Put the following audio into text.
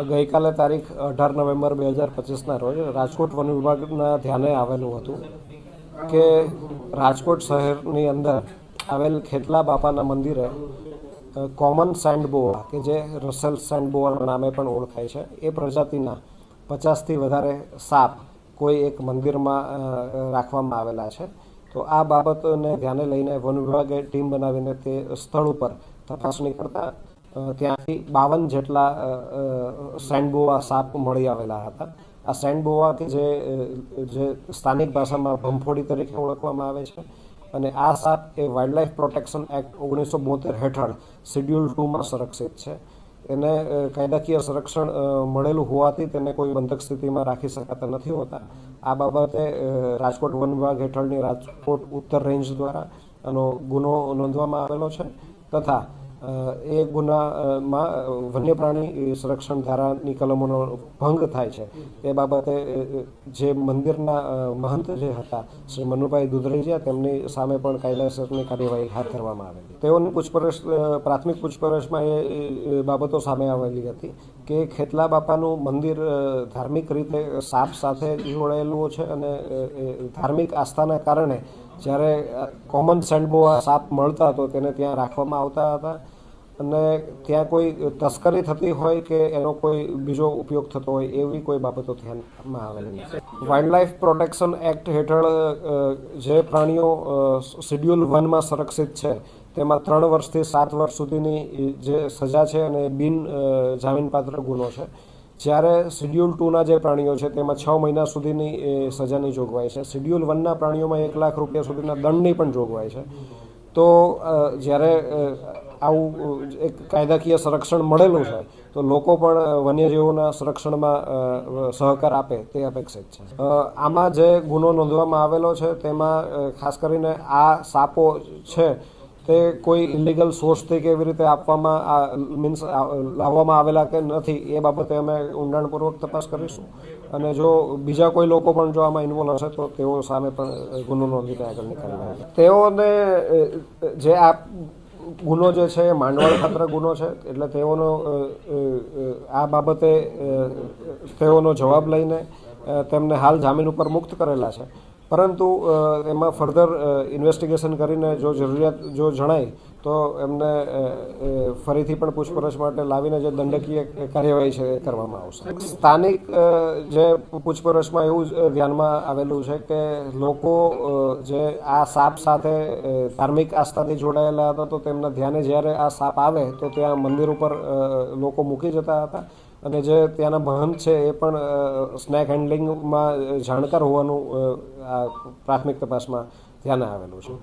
ગઈકાલે તારીખ 18 નવેમ્બર 2025ના રોજ રાજકોટ વન વિભાગના ધ્યાને આવેલું હતું કે રાજકોટ શહેરની અંદર આવેલ ખેતલા બાપાના મંદિરે કોમન સેન્ડ બોઆ કે જે રસેલ સેન્ડ બોઆના નામે પણ ઓળખાય છે એ પ્રજાતિના 50થી વધારે સાપ કોઈ એક મંદિરમાં રાખવામાં આવેલા છે. તો આ બાબતને ધ્યાને લઈને વન વિભાગે ટીમ બનાવીને તે સ્થળ ઉપર તપાસણી કરતા ત્યાંથી 52 જેટલા સેન્ડબોઆ સાપ મળી આવેલા હતા. આ સેન્ડબોઆ કે જે સ્થાનિક ભાષામાં ભંફોડી તરીકે ઓળખવામાં આવે છે અને આ સાપ એ વાઇલ્ડલાઇફ પ્રોટેક્શન એક્ટ 1972 હેઠળ શેડ્યુલ 2માં સંરક્ષિત છે. એને કાયદાકીય સંરક્ષણ મળેલું હોવાથી તેને કોઈ બંધક સ્થિતિમાં રાખી શકાતા નથી હોતા. આ બાબતે રાજકોટ વન વિભાગ હેઠળની રાજકોટ ઉત્તર રેન્જ દ્વારા આનો ગુનો નોંધવામાં આવેલો છે તથા એ ગુનામાં વન્ય પ્રાણી સંરક્ષણ ધારાની કલમોનો ભંગ થાય છે તે બાબતે જે મંદિરના મહંત જે હતા શ્રી મનુભાઈ દુધરેજિયા તેમની સામે પણ કાયદેસરની કાર્યવાહી હાથ ધરવામાં આવેલી. તેઓની પ્રાથમિક પૂછપરછમાં એ બાબતો સામે આવેલી હતી કે ખેતલા બાપાનું મંદિર ધાર્મિક રીતે સાપ સાથે જોડાયેલું છે અને ધાર્મિક આસ્થાના કારણે જ્યારે કોમન સેન્ડબોઆ સાપ મળતા તો તેને ત્યાં રાખવામાં આવતા હતા અને ત્યાં કોઈ તસ્કરી થતી હોય કે એનો કોઈ બીજો ઉપયોગ થતો હોય એવી કોઈ બાબતો ધ્યાનમાં આવેલી નથી. વાઇલ્ડલાઇફ પ્રોટેક્શન એક્ટ હેઠળ જે પ્રાણીઓ શેડ્યુલ 1માં સંરક્ષિત છે તેમાં 3 વર્ષથી 7 વર્ષ સુધીની જે સજા છે અને બિન જામીનપાત્ર ગુનો છે. જ્યારે શેડ્યુલ 2ના જે પ્રાણીઓ છે તેમાં 6 મહિના સુધીની સજાની જોગવાઈ છે. શેડ્યુલ 1ના પ્રાણીઓમાં 1 લાખ રૂપિયા સુધીના દંડની પણ જોગવાઈ છે. તો જ્યારે આવું એક કાયદાકીય સંરક્ષણ મળેલું છે તો લોકો પણ વન્યજીવોના સંરક્ષણમાં સહકાર આપે તે અપેક્ષિત છે. આમાં જે ગુનો નોંધવામાં આવેલો છે તેમાં ખાસ કરીને આ સાપો છે તે કોઈ ઇલીગલ સોર્સથી કેવી રીતે લાવવામાં આવેલા કે નથી એ બાબતે અમે ઊંડાણપૂર્વક તપાસ કરીશું અને જો બીજા કોઈ લોકો પણ જો આમાં ઇન્વોલ્વ હશે તો તેઓ સામે પણ ગુનો નોંધીને આગળની કાર્યવાહી. તેઓને જે આ ગુનો જે છે એ માંડવાળ ખાતર ગુનો છે એટલે તેઓનો આ બાબતે તેઓનો જવાબ લઈને તેમને હાલ જામીન ઉપર મુક્ત કરેલા છે. પરંતુ એમાં ફર્ધર ઇન્વેસ્ટિગેશન કરીને જો જરૂરિયાત જો જણાય તો એમને ફરીથી પણ પૂછપરછ માટે લાવીને જે દંડકીય કાર્યવાહી છે એ કરવામાં આવશે. સ્થાનિક જે પૂછપરછમાં એવું ધ્યાનમાં આવેલું છે કે લોકો જે આ સાપ સાથે ધાર્મિક આસ્થાથી જોડાયેલા હતા તો તેમના ધ્યાને જ્યારે આ સાપ આવે તો ત્યાં મંદિર ઉપર લોકો મૂકી જતા હતા અને જે ત્યાંના મહંત છે એ પણ સ્નેક હેન્ડલિંગમાં જાણકાર હોવાનું પ્રાથમિક તપાસમાં ધ્યાને આવેલું છે.